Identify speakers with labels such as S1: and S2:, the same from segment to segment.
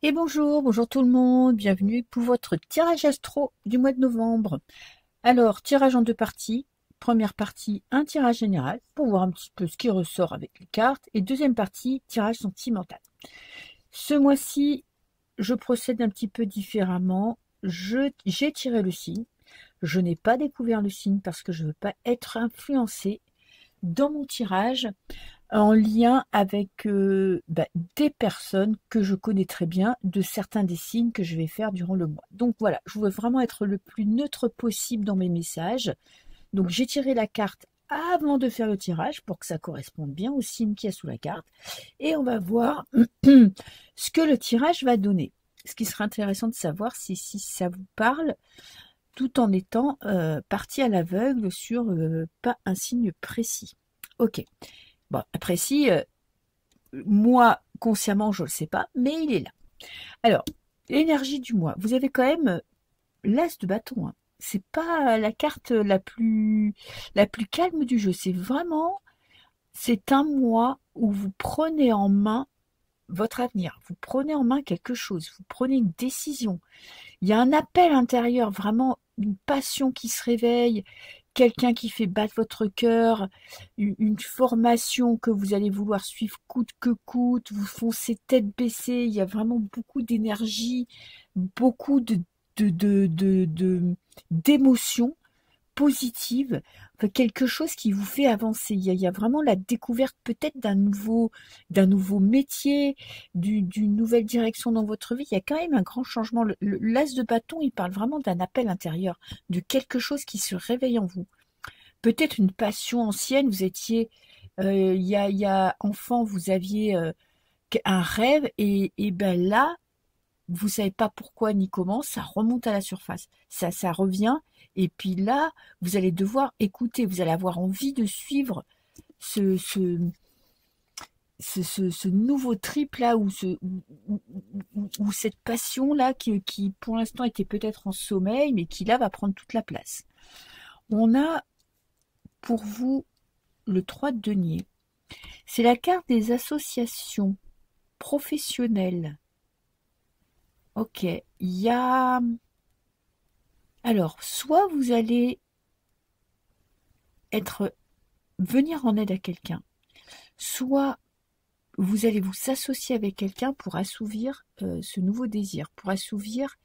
S1: Et bonjour, bonjour tout le monde, bienvenue pour votre tirage astro du mois de novembre. Alors, tirage en deux parties. Première partie, un tirage général pour voir un petit peu ce qui ressort avec les cartes. Et deuxième partie, tirage sentimental. Ce mois-ci, je procède un petit peu différemment. J'ai tiré le signe. Je n'ai pas découvert le signe parce que je ne veux pas être influencée dans mon tirage en lien avec des personnes que je connais très bien, de certains des signes que je vais faire durant le mois. Donc voilà, je veux vraiment être le plus neutre possible dans mes messages. Donc j'ai tiré la carte avant de faire le tirage pour que ça corresponde bien au signe qu'il y a sous la carte. Et on va voir ce que le tirage va donner. Ce qui sera intéressant de savoir, c'est si ça vous parle, tout en étant parti à l'aveugle sur pas un signe précis. Ok. Bon, après si, moi, consciemment, je ne le sais pas, mais il est là. Alors, l'énergie du mois. Vous avez quand même l'as de bâton. Hein. C'est pas la carte la plus calme du jeu. C'est un mois où vous prenez en main votre avenir. Vous prenez en main quelque chose. Vous prenez une décision. Il y a un appel intérieur, vraiment une passion qui se réveille, quelqu'un qui fait battre votre cœur, une formation que vous allez vouloir suivre coûte que coûte, vous foncez tête baissée, il y a vraiment beaucoup d'énergie, beaucoup d'émotions positive, enfin, quelque chose qui vous fait avancer. Il y a vraiment la découverte peut-être d'un nouveau métier, d'une nouvelle direction dans votre vie. Il y a quand même un grand changement. L'as de bâton, il parle vraiment d'un appel intérieur, de quelque chose qui se réveille en vous. Peut-être une passion ancienne, vous étiez, il y a enfant, vous aviez un rêve et ben là, vous savez pas pourquoi ni comment, ça remonte à la surface. Ça revient. Et puis là, vous allez devoir écouter, vous allez avoir envie de suivre ce, ce, ce nouveau trip là, ou cette passion là qui pour l'instant était peut-être en sommeil, mais qui là va prendre toute la place. On a pour vous le 3 de denier. C'est la carte des associations professionnelles. Ok, il y a alors, soit vous allez venir en aide à quelqu'un, soit vous allez vous associer avec quelqu'un pour assouvir ce nouveau désir, pour assouvir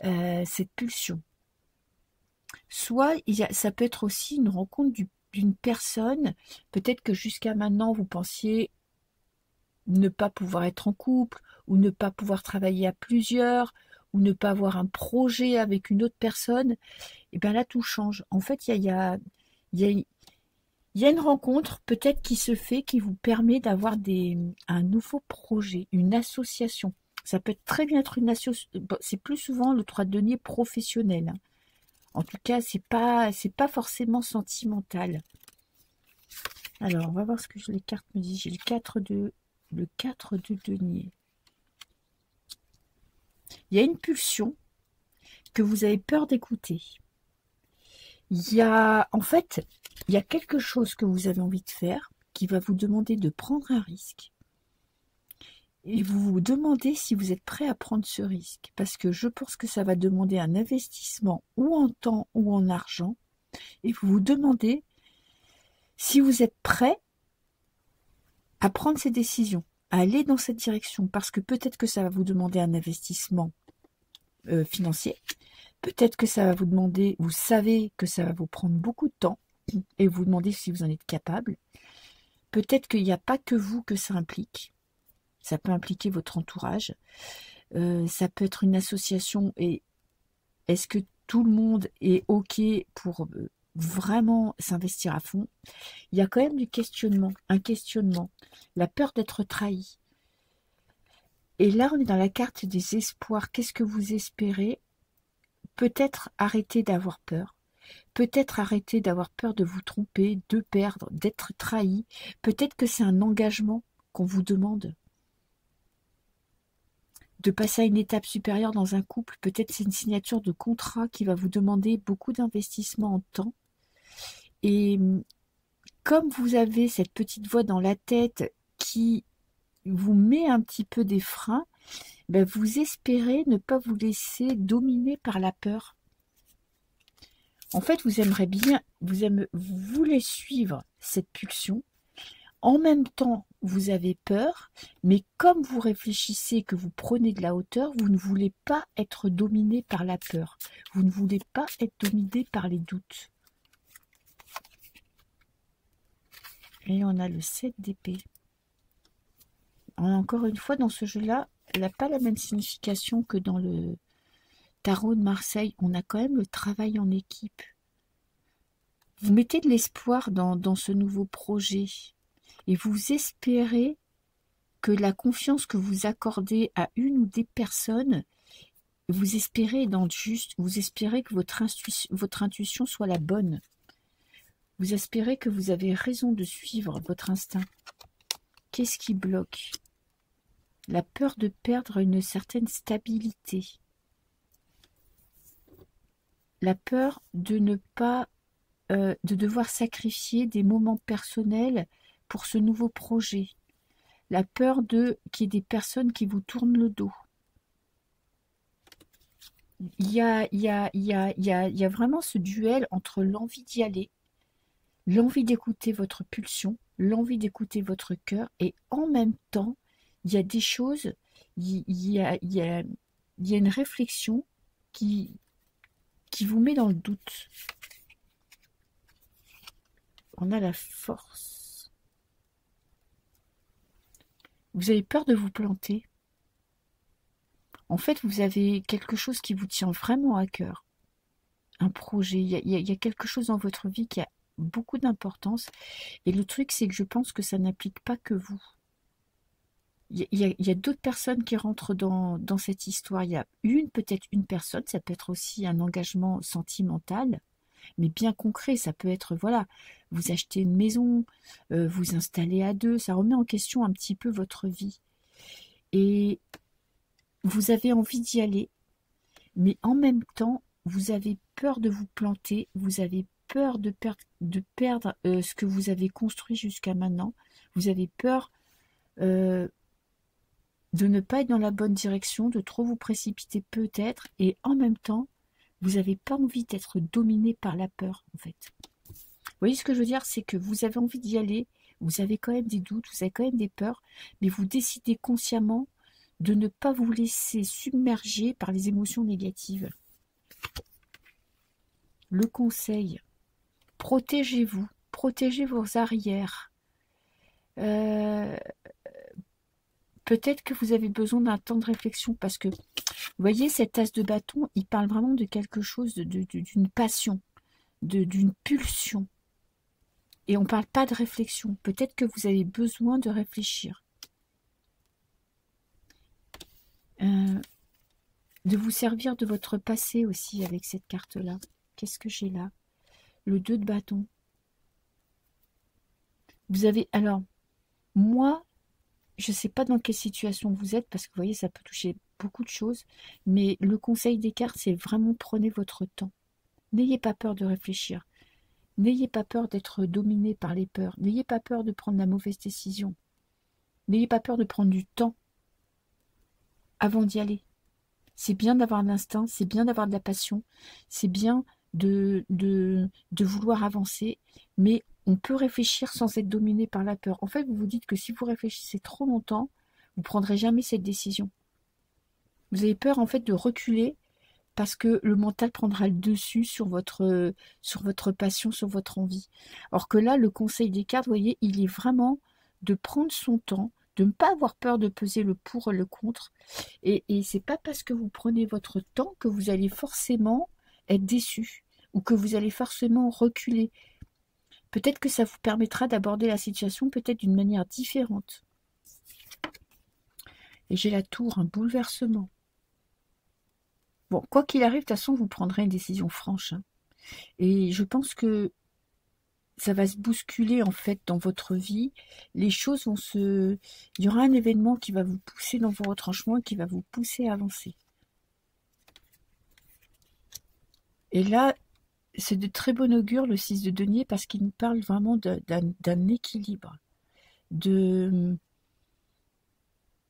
S1: cette pulsion. Soit ça peut être aussi une rencontre d'une personne, peut-être que jusqu'à maintenant vous pensiez ne pas pouvoir être en couple, ou ne pas pouvoir travailler à plusieurs, ou ne pas avoir un projet avec une autre personne, et bien là tout change. En fait, il y a, il y a une rencontre peut-être qui se fait, qui vous permet d'avoir un nouveau projet, une association. Ça peut très bien être une association, c'est plus souvent le 3 de denier professionnel. Hein. En tout cas, c'est pas forcément sentimental. Alors, on va voir ce que les cartes me disent. J'ai le 4 de denier. Il y a une pulsion que vous avez peur d'écouter. En fait, il y a quelque chose que vous avez envie de faire qui va vous demander de prendre un risque. Et vous vous demandez si vous êtes prêt à prendre ce risque. Parce que je pense que ça va demander un investissement ou en temps ou en argent. Et vous vous demandez si vous êtes prêt à prendre ces décisions, à aller dans cette direction. Parce que peut-être que ça va vous demander un investissement financier. Peut-être que ça va vous demander, vous savez que ça va vous prendre beaucoup de temps. Et vous demandez si vous en êtes capable. Peut-être qu'il n'y a pas que vous que ça implique. Ça peut impliquer votre entourage. Ça peut être une association. Et est-ce que tout le monde est OK pour vraiment s'investir à fond? Il y a quand même du questionnement, un questionnement. La peur d'être trahi. Et là, on est dans la carte des espoirs. Qu'est-ce que vous espérez? Peut-être arrêter d'avoir peur. Peut-être arrêter d'avoir peur de vous tromper, de perdre, d'être trahi. Peut-être que c'est un engagement qu'on vous demande. De passer à une étape supérieure dans un couple. Peut-être c'est une signature de contrat qui va vous demander beaucoup d'investissement en temps. Et comme vous avez cette petite voix dans la tête qui vous met un petit peu des freins, ben, vous espérez ne pas vous laisser dominer par la peur. En fait, vous aimeriez bien, vous voulez suivre cette pulsion. En même temps, vous avez peur, mais comme vous réfléchissez que vous prenez de la hauteur, vous ne voulez pas être dominé par la peur. Vous ne voulez pas être dominé par les doutes. Et on a le 7 d'épée. Encore une fois, dans ce jeu-là, elle n'a pas la même signification que dans le tarot de Marseille. On a quand même le travail en équipe. Vous mettez de l'espoir dans ce nouveau projet et vous espérez que la confiance que vous accordez à une ou des personnes, vous espérez dans le juste, vous espérez que votre intuition soit la bonne. Vous espérez que vous avez raison de suivre votre instinct. Qu'est-ce qui bloque? La peur de perdre une certaine stabilité. La peur de ne pas, de devoir sacrifier des moments personnels pour ce nouveau projet. La peur qu'il y ait des personnes qui vous tournent le dos. Il y a vraiment ce duel entre l'envie d'y aller, l'envie d'écouter votre pulsion, l'envie d'écouter votre cœur, et en même temps, il y a des choses, il y a une réflexion qui vous met dans le doute. On a la force. Vous avez peur de vous planter. En fait, vous avez quelque chose qui vous tient vraiment à cœur. Un projet. Il y a quelque chose dans votre vie qui a beaucoup d'importance. Et le truc, c'est que je pense que ça n'applique pas que vous. Il y a d'autres personnes qui rentrent dans cette histoire. Il y a peut-être une personne, ça peut être aussi un engagement sentimental, mais bien concret. Ça peut être, voilà, vous achetez une maison, vous installez à deux, ça remet en question un petit peu votre vie. Et vous avez envie d'y aller, mais en même temps, vous avez peur de vous planter, vous avez peur de perdre ce que vous avez construit jusqu'à maintenant, vous avez peur de ne pas être dans la bonne direction, de trop vous précipiter peut-être, et en même temps, vous n'avez pas envie d'être dominé par la peur, en fait. Vous voyez ce que je veux dire? C'est que vous avez envie d'y aller, vous avez quand même des doutes, vous avez quand même des peurs, mais vous décidez consciemment de ne pas vous laisser submerger par les émotions négatives. Le conseil, protégez-vous, protégez vos arrières. Peut-être que vous avez besoin d'un temps de réflexion parce que, vous voyez, cet as de bâton, il parle vraiment de quelque chose, d'une passion, d'une pulsion. Et on ne parle pas de réflexion. Peut-être que vous avez besoin de réfléchir. De vous servir de votre passé aussi avec cette carte-là. Qu'est-ce que j'ai là? Le 2 de bâton. Vous avez... Alors, moi... Je ne sais pas dans quelle situation vous êtes, parce que vous voyez, ça peut toucher beaucoup de choses, mais le conseil des cartes, c'est vraiment prenez votre temps. N'ayez pas peur de réfléchir. N'ayez pas peur d'être dominé par les peurs. N'ayez pas peur de prendre la mauvaise décision. N'ayez pas peur de prendre du temps avant d'y aller. C'est bien d'avoir l'instinct, c'est bien d'avoir de la passion, c'est bien de vouloir avancer, mais on peut réfléchir sans être dominé par la peur. En fait, vous vous dites que si vous réfléchissez trop longtemps, vous ne prendrez jamais cette décision. Vous avez peur en fait de reculer parce que le mental prendra le dessus sur votre passion, sur votre envie. Or que là, le conseil des cartes, vous voyez, il est vraiment de prendre son temps, de ne pas avoir peur de peser le pour et le contre. Et c'est pas parce que vous prenez votre temps que vous allez forcément être déçu ou que vous allez forcément reculer. Peut-être que ça vous permettra d'aborder la situation peut-être d'une manière différente. Et j'ai la tour, un bouleversement. Bon, quoi qu'il arrive, de toute façon, vous prendrez une décision franche. Hein. Et je pense que ça va se bousculer en fait dans votre vie. Les choses vont se... Il y aura un événement qui va vous pousser dans vos retranchements et qui va vous pousser à avancer. Et là, c'est de très bon augure le 6 de denier parce qu'il nous parle vraiment d'un équilibre, de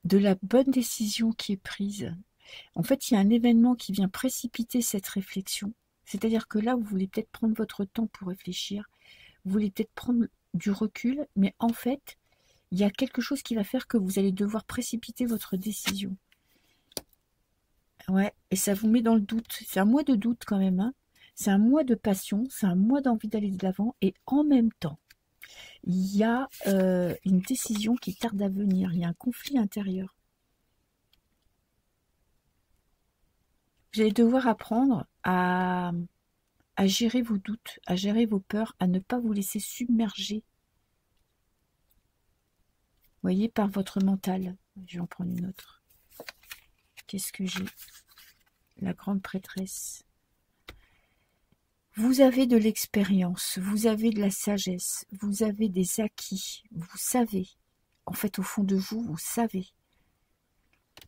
S1: de la bonne décision qui est prise. En fait, il y a un événement qui vient précipiter cette réflexion. C'est-à-dire que là, vous voulez peut-être prendre votre temps pour réfléchir, vous voulez peut-être prendre du recul, mais en fait, il y a quelque chose qui va faire que vous allez devoir précipiter votre décision. Ouais, et ça vous met dans le doute. C'est un mois de doute quand même, hein. C'est un mois de passion, c'est un mois d'envie d'aller de l'avant, et en même temps, il y a une décision qui tarde à venir, il y a un conflit intérieur. Vous allez devoir apprendre à gérer vos doutes, à gérer vos peurs, à ne pas vous laisser submerger, voyez, par votre mental. Je vais en prendre une autre. Qu'est-ce que j'ai? La grande prêtresse. Vous avez de l'expérience, vous avez de la sagesse, vous avez des acquis, vous savez. En fait, au fond de vous, vous savez.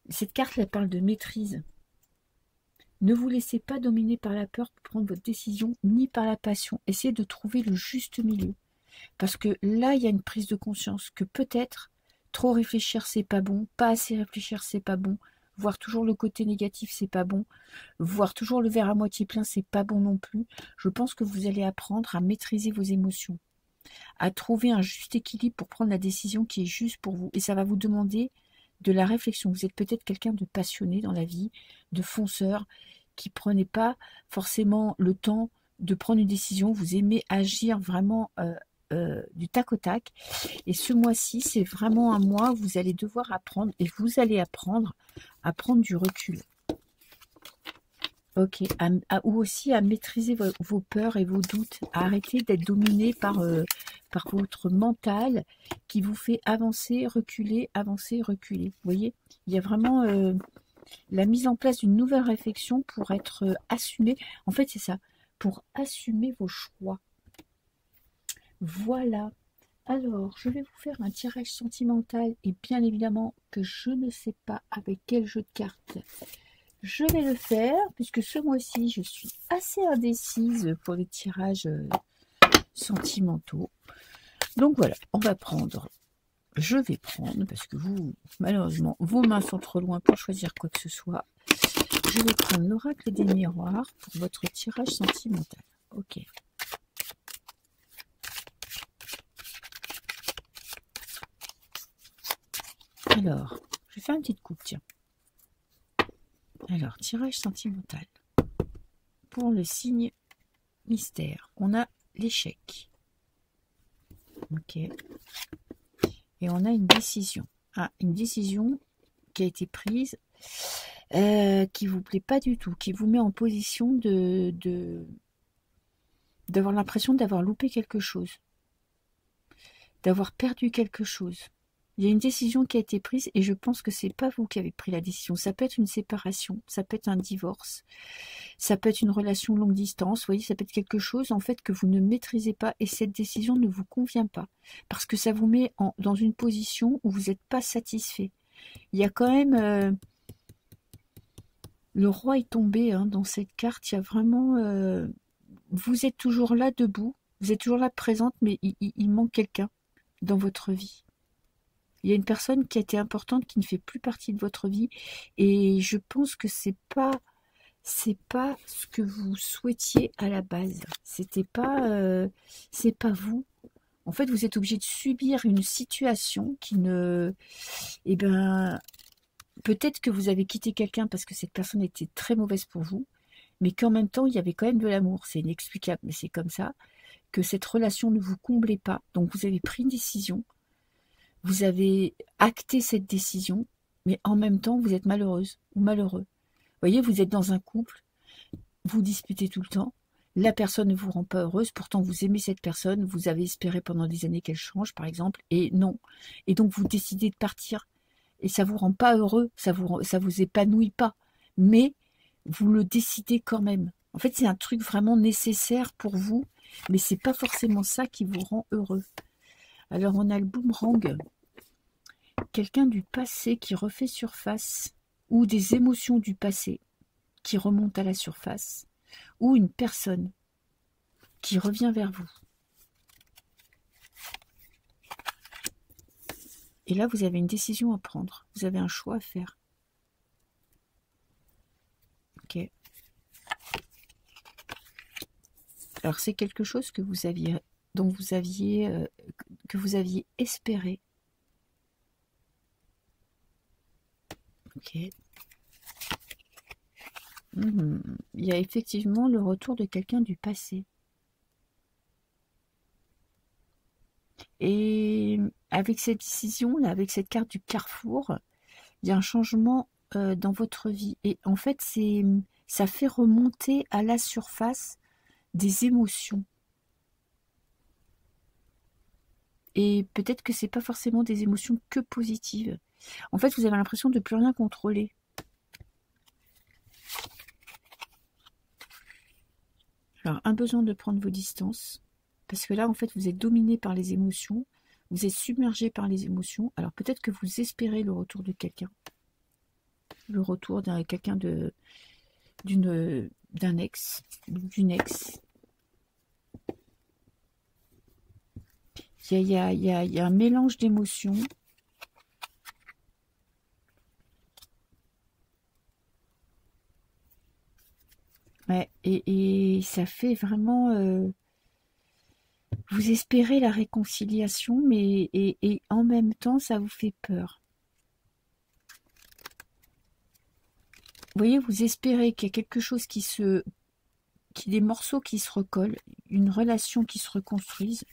S1: Cette carte, elle parle de maîtrise. Ne vous laissez pas dominer par la peur pour prendre votre décision, ni par la passion. Essayez de trouver le juste milieu. Parce que là, il y a une prise de conscience que peut-être trop réfléchir, c'est pas bon, pas assez réfléchir, c'est pas bon, voir toujours le côté négatif, c'est pas bon, voir toujours le verre à moitié plein, c'est pas bon non plus. Je pense que vous allez apprendre à maîtriser vos émotions, à trouver un juste équilibre pour prendre la décision qui est juste pour vous. Et ça va vous demander de la réflexion. Vous êtes peut-être quelqu'un de passionné dans la vie, de fonceur, qui prenait pas forcément le temps de prendre une décision. Vous aimez agir vraiment du tac au tac. Et ce mois-ci, c'est vraiment un mois où vous allez devoir apprendre, et vous allez apprendre à prendre du recul. Ok, ou aussi à maîtriser vos peurs et vos doutes, à arrêter d'être dominé par votre mental qui vous fait avancer, reculer, vous voyez, il y a vraiment la mise en place d'une nouvelle réflexion pour être assumé. En fait, c'est ça, pour assumer vos choix. Voilà. Alors, je vais vous faire un tirage sentimental et bien évidemment que je ne sais pas avec quel jeu de cartes je vais le faire, puisque ce mois-ci, je suis assez indécise pour les tirages sentimentaux. Donc voilà, on va prendre. Je vais prendre, parce que vous, malheureusement, vos mains sont trop loin pour choisir quoi que ce soit. Je vais prendre l'oracle des miroirs pour votre tirage sentimental. Ok. Alors, je vais faire une petite coupe, tiens. Alors, tirage sentimental. Pour le signe mystère, on a l'échec. Ok. Et on a une décision. Ah, une décision qui a été prise, qui vous plaît pas du tout, qui vous met en position d'avoir l'impression d'avoir loupé quelque chose, d'avoir perdu quelque chose. Il y a une décision qui a été prise et je pense que c'est pas vous qui avez pris la décision. Ça peut être une séparation, ça peut être un divorce, ça peut être une relation longue distance, vous voyez, ça peut être quelque chose en fait que vous ne maîtrisez pas et cette décision ne vous convient pas parce que ça vous met dans une position où vous n'êtes pas satisfait. Il y a quand même le roi est tombé dans cette carte. Il y a vraiment vous êtes toujours là debout, vous êtes toujours là présente, mais il manque quelqu'un dans votre vie. Il y a une personne qui a été importante, qui ne fait plus partie de votre vie. Et je pense que c'est pas ce que vous souhaitiez à la base. C'est pas vous. En fait, vous êtes obligé de subir une situation qui ne, eh ben, peut-être que vous avez quitté quelqu'un parce que cette personne était très mauvaise pour vous, mais qu'en même temps, il y avait quand même de l'amour. C'est inexplicable, mais c'est comme ça, que cette relation ne vous comblait pas. Donc, vous avez pris une décision. Vous avez acté cette décision, mais en même temps, vous êtes malheureuse ou malheureux. Vous voyez, vous êtes dans un couple, vous disputez tout le temps, la personne ne vous rend pas heureuse, pourtant vous aimez cette personne, vous avez espéré pendant des années qu'elle change, par exemple, et non. Et donc, vous décidez de partir, et ça vous rend pas heureux, ça vous épanouit pas, mais vous le décidez quand même. En fait, c'est un truc vraiment nécessaire pour vous, mais c'est pas forcément ça qui vous rend heureux. Alors, on a le boomerang. Quelqu'un du passé qui refait surface, ou des émotions du passé qui remontent à la surface, ou une personne qui revient vers vous. Et là, vous avez une décision à prendre. Vous avez un choix à faire. Ok. Alors, c'est quelque chose que vous aviez, dont vous aviez, que vous aviez espéré. Ok. Il y a effectivement le retour de quelqu'un du passé. Et avec cette décision, là, avec cette carte du carrefour, il y a un changement dans votre vie. Et en fait, ça fait remonter à la surface des émotions. Et peut-être que c'est pas forcément des émotions que positives. En fait, vous avez l'impression de plus rien contrôler. Alors, un besoin de prendre vos distances, parce que là, en fait, vous êtes dominé par les émotions, vous êtes submergé par les émotions. Alors, peut-être que vous espérez le retour de quelqu'un, le retour d'un quelqu'un d'un ex, d'une ex. Il y a un mélange d'émotions. Ouais, et ça fait vraiment... vous espérez la réconciliation, mais et en même temps, ça vous fait peur. Vous voyez, vous espérez qu'il y a quelque chose des morceaux qui se recollent, une relation qui se reconstruise.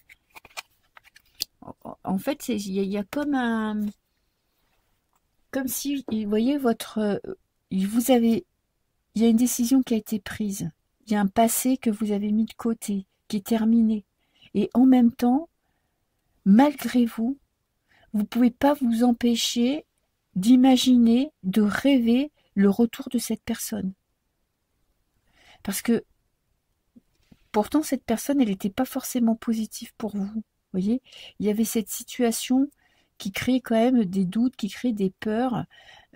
S1: En fait, il y a comme si, vous voyez, il y a une décision qui a été prise. Il y a un passé que vous avez mis de côté, qui est terminé. Et en même temps, malgré vous, vous ne pouvez pas vous empêcher d'imaginer, de rêver le retour de cette personne. Parce que pourtant, cette personne, elle n'était pas forcément positive pour vous. Vous voyez, il y avait cette situation qui crée quand même des doutes, qui crée des peurs,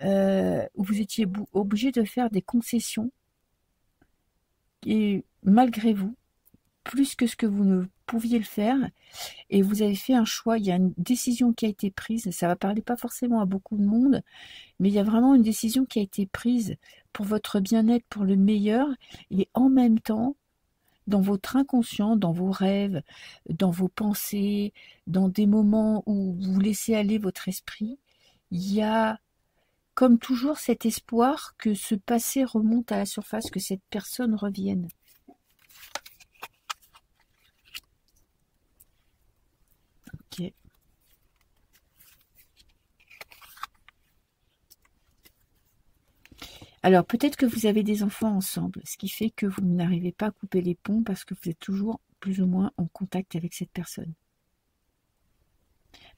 S1: où vous étiez obligé de faire des concessions. Et malgré vous, plus que ce que vous ne pouviez le faire, et vous avez fait un choix, il y a une décision qui a été prise, ça va parler pas forcément à beaucoup de monde, mais il y a vraiment une décision qui a été prise pour votre bien-être, pour le meilleur, et en même temps, dans votre inconscient, dans vos rêves, dans vos pensées, dans des moments où vous laissez aller votre esprit, il y a comme toujours cet espoir que ce passé remonte à la surface, que cette personne revienne. Ok. Alors peut-être que vous avez des enfants ensemble, ce qui fait que vous n'arrivez pas à couper les ponts parce que vous êtes toujours plus ou moins en contact avec cette personne.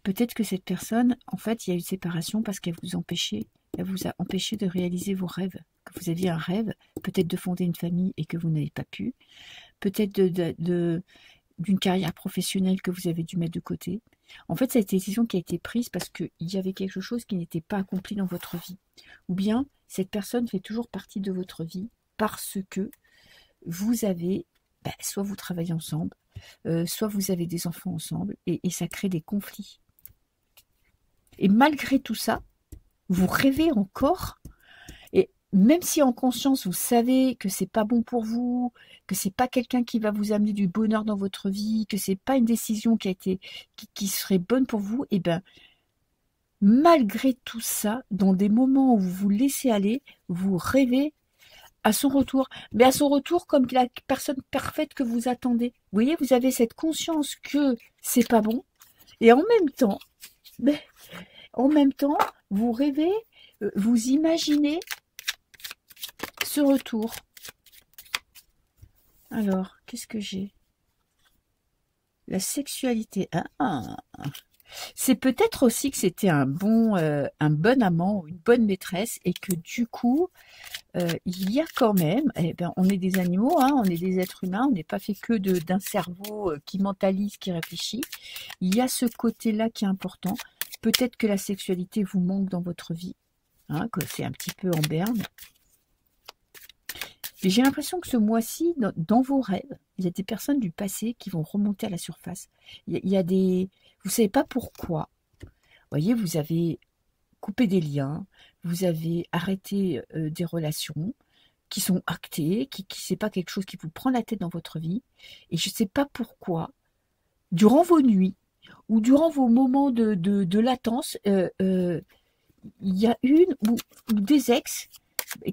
S1: Peut-être que cette personne, en fait, il y a eu une séparation parce qu'elle vous a empêché de réaliser vos rêves. Que vous aviez un rêve, peut-être de fonder une famille et que vous n'avez pas pu. Peut-être d'une carrière professionnelle que vous avez dû mettre de côté. En fait, cette décision qui a été prise parce qu'il y avait quelque chose qui n'était pas accompli dans votre vie. Ou bien, cette personne fait toujours partie de votre vie parce que vous avez, soit vous travaillez ensemble, soit vous avez des enfants ensemble, et ça crée des conflits. Et malgré tout ça, vous rêvez encore, et même si en conscience vous savez que c'est pas bon pour vous, que c'est pas quelqu'un qui va vous amener du bonheur dans votre vie, que c'est pas une décision qui serait bonne pour vous, et malgré tout ça, dans des moments où vous vous laissez aller, vous rêvez à son retour, mais à son retour comme la personne parfaite que vous attendez. Vous voyez, vous avez cette conscience que c'est pas bon, et en même temps, vous rêvez, vous imaginez ce retour. Alors, qu'est-ce que j'ai? La sexualité. C'est peut-être aussi que c'était un bon amant ou une bonne maîtresse et que du coup, il y a quand même, on est des animaux, hein, on est des êtres humains, on n'est pas fait que d'un cerveau qui mentalise, qui réfléchit. Il y a ce côté-là qui est important. Peut-être que la sexualité vous manque dans votre vie, hein, que c'est un petit peu en berne. Mais j'ai l'impression que ce mois-ci, dans vos rêves, il y a des personnes du passé qui vont remonter à la surface. Il y a des... Vous ne savez pas pourquoi. voyez, vous avez coupé des liens, vous avez arrêté des relations qui sont actées, qui c'est pas quelque chose qui vous prend la tête dans votre vie. Et je ne sais pas pourquoi, durant vos nuits ou durant vos moments de latence, il y a une ou des ex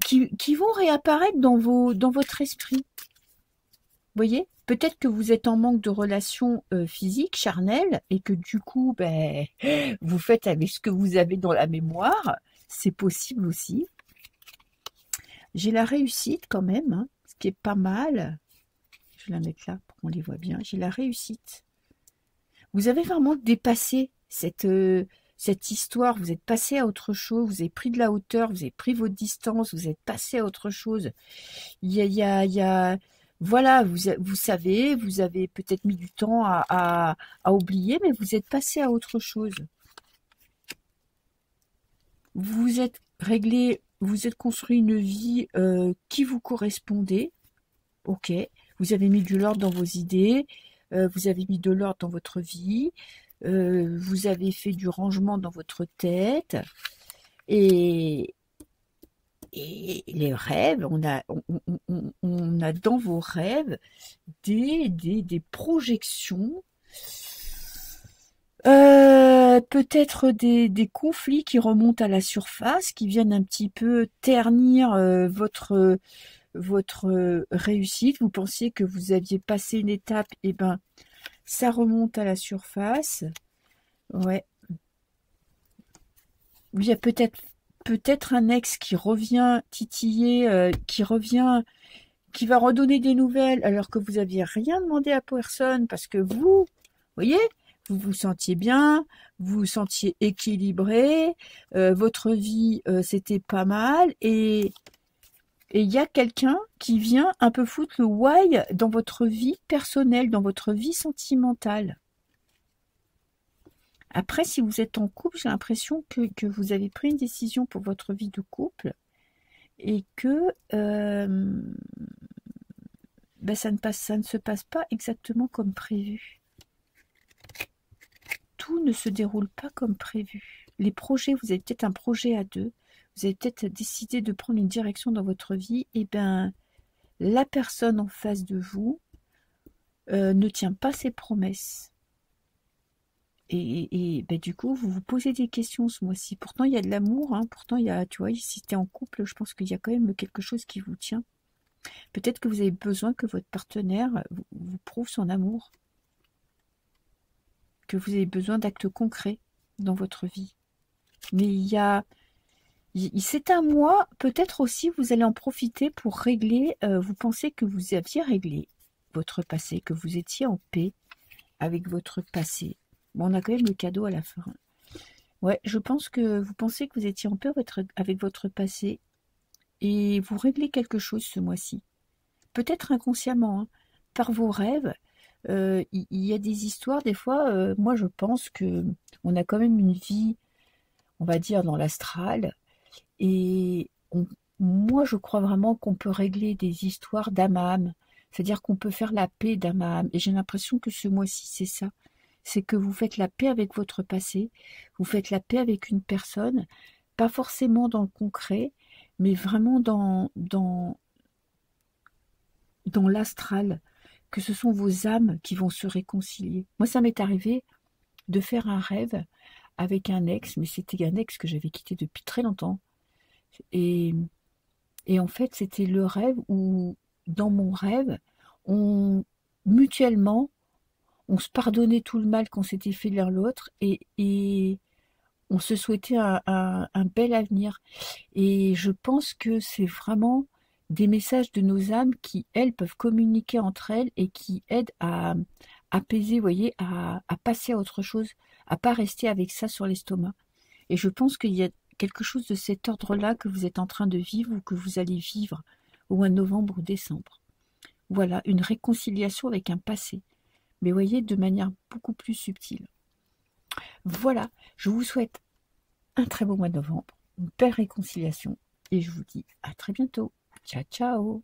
S1: qui vont réapparaître dans votre esprit. Vous voyez? Peut-être que vous êtes en manque de relations physiques, charnelles, et que du coup, ben, vous faites avec ce que vous avez dans la mémoire. C'est possible aussi. J'ai la réussite quand même, hein, ce qui est pas mal. Je vais la mettre là pour qu'on les voit bien. J'ai la réussite. Vous avez vraiment dépassé cette histoire. Vous êtes passé à autre chose. Vous avez pris de la hauteur. Vous avez pris votre distance. Vous êtes passé à autre chose. Voilà, vous savez, vous avez peut-être mis du temps à oublier, mais vous êtes passé à autre chose. Vous êtes réglé, vous êtes construit une vie qui vous correspondait. Ok, vous avez mis de l'ordre dans vos idées, vous avez mis de l'ordre dans votre vie, vous avez fait du rangement dans votre tête. Et les rêves, on a dans vos rêves des projections, peut-être des conflits qui remontent à la surface, qui viennent un petit peu ternir votre réussite. Vous pensiez que vous aviez passé une étape, et ben ça remonte à la surface. Ouais. Il y a peut-être un ex qui revient titiller, qui va redonner des nouvelles alors que vous n'aviez rien demandé à personne parce que vous voyez, vous vous sentiez bien, vous vous sentiez équilibré, votre vie c'était pas mal et il y a quelqu'un qui vient un peu foutre le why dans votre vie personnelle, dans votre vie sentimentale. Après, si vous êtes en couple, j'ai l'impression que vous avez pris une décision pour votre vie de couple et que ben ça ne se passe pas exactement comme prévu. Tout ne se déroule pas comme prévu. Les projets, vous avez peut-être un projet à deux, vous avez peut-être décidé de prendre une direction dans votre vie, et ben la personne en face de vous ne tient pas ses promesses. Et ben, du coup, vous vous posez des questions ce mois-ci. Pourtant, il y a de l'amour, hein. Pourtant, il y a, tu vois, si tu es en couple, je pense qu'il y a quand même quelque chose qui vous tient. Peut-être que vous avez besoin que votre partenaire vous prouve son amour. Que vous avez besoin d'actes concrets dans votre vie. Mais c'est un mois, peut-être aussi, vous allez en profiter pour régler, vous pensez que vous aviez réglé votre passé, que vous étiez en paix avec votre passé. Bon, on a quand même le cadeau à la fin. Ouais, je pense que vous pensez que vous étiez en paix avec votre passé et vous réglez quelque chose ce mois-ci. Peut-être inconsciemment, hein, par vos rêves. Il y a des histoires, des fois, moi je pense que on a quand même une vie, on va dire, dans l'astral. Et moi je crois vraiment qu'on peut régler des histoires d'âme à âme. C'est-à-dire qu'on peut faire la paix d'âme à âme. Et j'ai l'impression que ce mois-ci, c'est ça. C'est que vous faites la paix avec votre passé, vous faites la paix avec une personne, pas forcément dans le concret, mais vraiment dans l'astral, que ce sont vos âmes qui vont se réconcilier. Moi, ça m'est arrivé de faire un rêve avec un ex, mais c'était un ex que j'avais quitté depuis très longtemps. Et en fait, c'était le rêve où, dans mon rêve, mutuellement, on se pardonnait tout le mal qu'on s'était fait l'un l'autre et on se souhaitait un bel avenir. Et je pense que c'est vraiment des messages de nos âmes qui, elles, peuvent communiquer entre elles et qui aident à apaiser, vous voyez, à passer à autre chose, à pas rester avec ça sur l'estomac. Et je pense qu'il y a quelque chose de cet ordre-là que vous êtes en train de vivre ou que vous allez vivre au mois de novembre ou décembre. Voilà, une réconciliation avec un passé. Mais voyez, de manière beaucoup plus subtile. Voilà, je vous souhaite un très beau mois de novembre, une belle réconciliation, et je vous dis à très bientôt. Ciao, ciao!